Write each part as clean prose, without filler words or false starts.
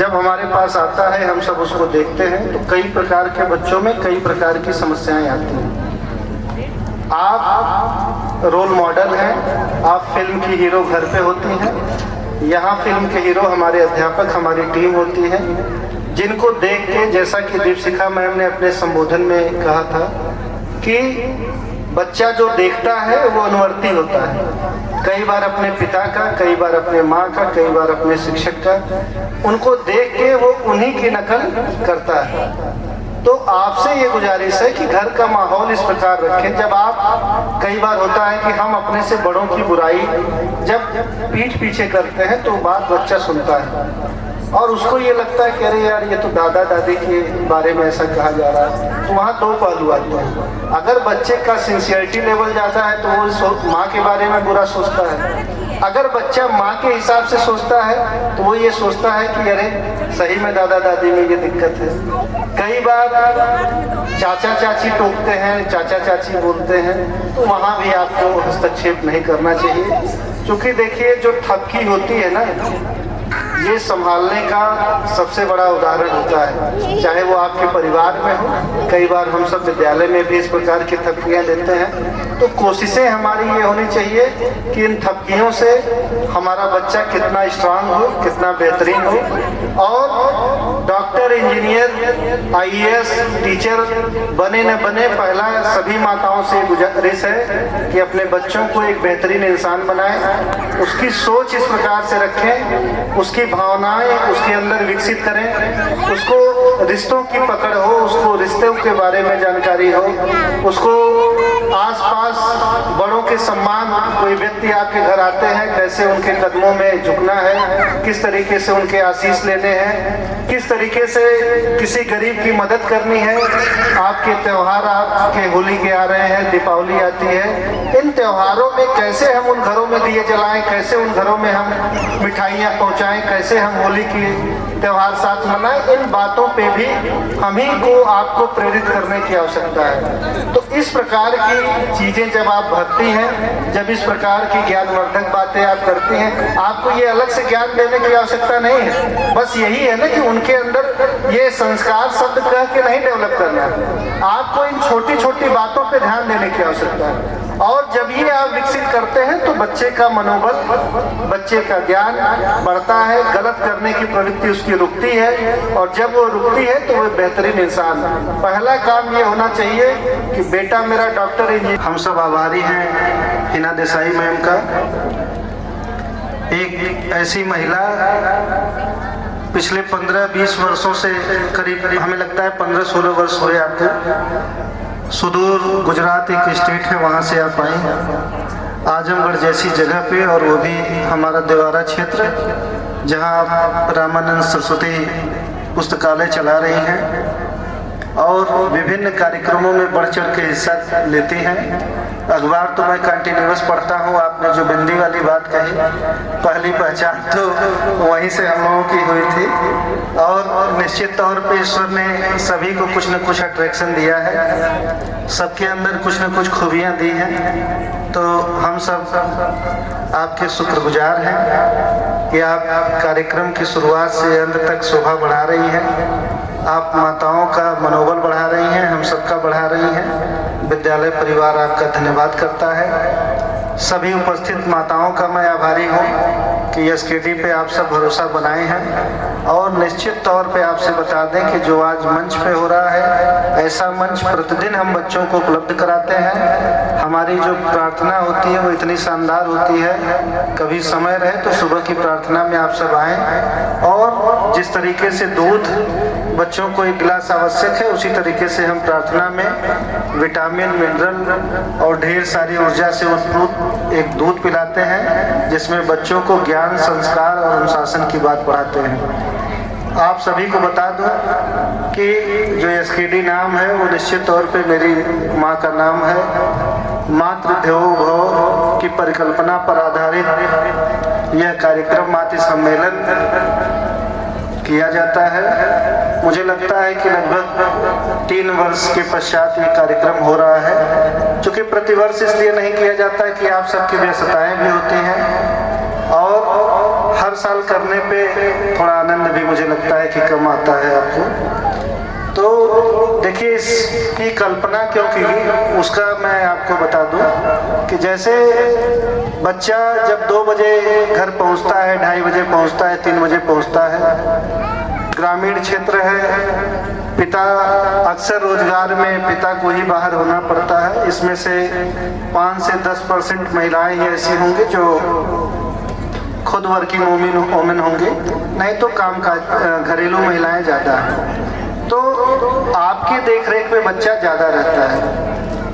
जब हमारे पास आता है, हम सब उसको देखते हैं तो कई प्रकार के बच्चों में कई प्रकार की समस्याएं आती हैं। आप रोल मॉडल हैं, आप फिल्म की हीरो घर पे होती हैं, यहाँ फिल्म के हीरो हमारे अध्यापक, हमारी टीम होती है, जिनको देख के, जैसा कि दीपशिखा मैम ने अपने संबोधन में कहा था कि बच्चा जो देखता है वो अनुवर्ती होता है, कई बार अपने पिता का, कई बार अपने माँ का, कई बार अपने शिक्षक का, उनको देख के वो उन्हीं की नकल करता है। तो आपसे ये गुजारिश है कि घर का माहौल इस प्रकार रखें। जब आप, कई बार होता है कि हम अपने से बड़ों की बुराई जब पीठ पीछे करते हैं तो बात बच्चा सुनता है और उसको ये लगता है कि अरे यार ये तो दादा दादी के बारे में ऐसा कहा जा रहा है। तो वहाँ दो पहलू आते हैं। अगर बच्चे का सिंसियरिटी लेवल ज़्यादा है तो वो माँ के बारे में बुरा सोचता है। अगर बच्चा माँ के हिसाब से सोचता है तो वो ये सोचता है कि अरे सही में दादा दादी में ये दिक्कत है। कई बार चाचा चाची टोकते हैं, चाचा चाची बोलते हैं, तो वहाँ भी आपको हस्तक्षेप नहीं करना चाहिए। क्योंकि देखिए जो ठपकी होती है ना, ये संभालने का सबसे बड़ा उदाहरण होता है, चाहे वो आपके परिवार में हो। कई बार हम सब विद्यालय में भी इस प्रकार की थपकियाँ देते हैं, तो कोशिशें हमारी ये होनी चाहिए कि इन थपकियों से हमारा बच्चा कितना स्ट्रांग हो, कितना बेहतरीन हो और डॉक्टर, इंजीनियर, आईएएस, टीचर बने न बने, पहला सभी माताओं से गुजारिश है कि अपने बच्चों को एक बेहतरीन इंसान बनाएं, उसकी सोच इस प्रकार से रखें, उसकी भावनाएं उसके अंदर विकसित करें, उसको रिश्तों की पकड़ हो, उसको रिश्तों के बारे में जानकारी हो, उसको आसपास बड़ों के सम्मान, कोई व्यक्ति आपके घर आते हैं कैसे उनके कदमों में झुकना है, किस तरीके से उनके आशीष लेने हैं, किस तरीके से किसी गरीब की मदद करनी है। आपके त्योहार, आपके होली के आ रहे हैं, दीपावली आती है, इन त्योहारों में कैसे हम उन घरों में दिए जलाएं, कैसे उन घरों में हम मिठाइयाँ पहुँचाएं, कैसे हम होली की त्योहार साथ मनाएं, इन बातों पे भी हम ही को, आपको प्रेरित करने की आवश्यकता है। तो इस प्रकार की चीजें जब आप भरती हैं, जब इस प्रकार की ज्ञानवर्धक बातें आप करती हैं, आपको ये अलग से ज्ञान देने की आवश्यकता नहीं है। बस यही है ना कि उनके अंदर ये संस्कार शब्द कह के नहीं डेवलप करना है, आपको इन छोटी छोटी बातों पे ध्यान देने की आवश्यकता है। और जब ये आप विकसित करते हैं तो बच्चे का मनोबल, बच्चे का ज्ञान बढ़ता है, गलत करने की प्रवृत्ति उसकी रुकती है, और जब वो रुकती है तो वो बेहतरीन इंसान। पहला काम ये होना चाहिए कि बेटा मेरा डॉक्टर, इंजीनियर। हम सब आभारी हैं हिना देसाई मैम का। एक ऐसी महिला पिछले 15-20 वर्षों से, करीब हमें लगता है 15-16 वर्ष हुए आपको, सुदूर गुजरात एक स्टेट है, वहाँ से आप आई आजमगढ़ जैसी जगह पे, और वो भी हमारा देवारा क्षेत्र, जहाँ आप रामानंद सरस्वती पुस्तकालय चला रही हैं और विभिन्न कार्यक्रमों में बढ़ चढ़ के हिस्सा लेती हैं। अखबार तो मैं कंटिन्यूअस पढ़ता हूँ। आपने जो बिंदी वाली बात कही, पहली पहचान तो वहीं से हम लोगों की हुई थी, और निश्चित तौर पे ईश्वर ने सभी को कुछ न कुछ अट्रैक्शन दिया है, सबके अंदर कुछ न कुछ खूबियाँ दी हैं। तो हम सब आपके शुक्रगुजार हैं कि आप कार्यक्रम की शुरुआत से अंत तक शोभा बढ़ा रही हैं, आप माताओं का मनोबल बढ़ा रही हैं, हम सबका बढ़ा रही हैं। विद्यालय परिवार आपका धन्यवाद करता है। सभी उपस्थित माताओं का मैं आभारी हूँ कि एसकेडी पे आप सब भरोसा बनाए हैं, और निश्चित तौर पे आपसे बता दें कि जो आज मंच पे हो रहा है, ऐसा मंच प्रतिदिन हम बच्चों को उपलब्ध कराते हैं। हमारी जो प्रार्थना होती है वो इतनी शानदार होती है, कभी समय रहे तो सुबह की प्रार्थना में आप सब आएँ, और जिस तरीके से दूध बच्चों को एक गिलास आवश्यक है, उसी तरीके से हम प्रार्थना में विटामिन, मिनरल और ढेर सारी ऊर्जा से उत्प्रोत एक दूध पिलाते हैं, जिसमें बच्चों को ज्ञान, संस्कार और अनुशासन की बात पढ़ाते हैं। आप सभी को बता दूं कि जो एसकेडी नाम है वो निश्चित तौर पे मेरी माँ का नाम है। मातृ देवो भव की परिकल्पना पर आधारित यह कार्यक्रम, मातृ सम्मेलन किया जाता है। मुझे लगता है कि लगभग 3 वर्ष के पश्चात ये कार्यक्रम हो रहा है, चूँकि प्रतिवर्ष इसलिए नहीं किया जाता है कि आप सबकी व्यस्तताएं भी होती हैं, और हर हर साल करने पे थोड़ा आनंद भी मुझे लगता है कि कम आता है आपको। तो देखिए, इसकी कल्पना क्यों की उसका मैं आपको बता दूं कि जैसे बच्चा जब 2 बजे घर पहुंचता है, 2:30 बजे पहुंचता है, 3 बजे पहुंचता है, ग्रामीण क्षेत्र है, पिता अक्सर रोजगार में पिता को ही बाहर होना पड़ता है। इसमें से 5 से 10% महिलाएं ही ऐसी होंगी जो खुद वर्किंग वोमेन होंगे, नहीं तो काम काज घरेलू महिलाएं ज़्यादा हैं। तो आपकी देखरेख में बच्चा ज़्यादा रहता है।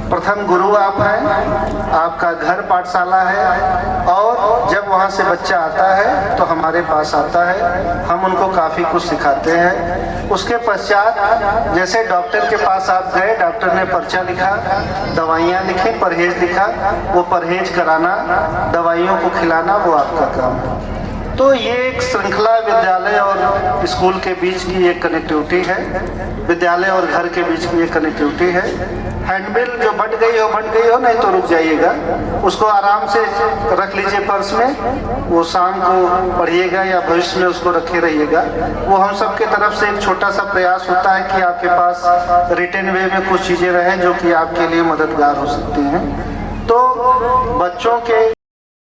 प्रथम गुरु आप हैं, आपका घर पाठशाला है, और जब वहाँ से बच्चा आता है तो हमारे पास आता है, हम उनको काफ़ी कुछ सिखाते हैं। उसके पश्चात जैसे डॉक्टर के पास आप गए, डॉक्टर ने पर्चा लिखा, दवाइयाँ लिखी, परहेज लिखा, वो परहेज कराना, दवाइयों को खिलाना, वो आपका काम है। तो ये एक श्रृंखला विद्यालय और स्कूल के बीच की एक कनेक्टिविटी है, विद्यालय और घर के बीच की एक कनेक्टिविटी है। हैंडबिल जो बट गई हो, नहीं तो रुक जाइएगा, उसको आराम से रख लीजिए पर्स में, वो शाम को पढ़िएगा या भविष्य में उसको रखे रहिएगा। वो हम सब के तरफ से एक छोटा सा प्रयास होता है कि आपके पास रिटन वे में कुछ चीज़ें रहें जो कि आपके लिए मददगार हो सकती हैं। तो बच्चों के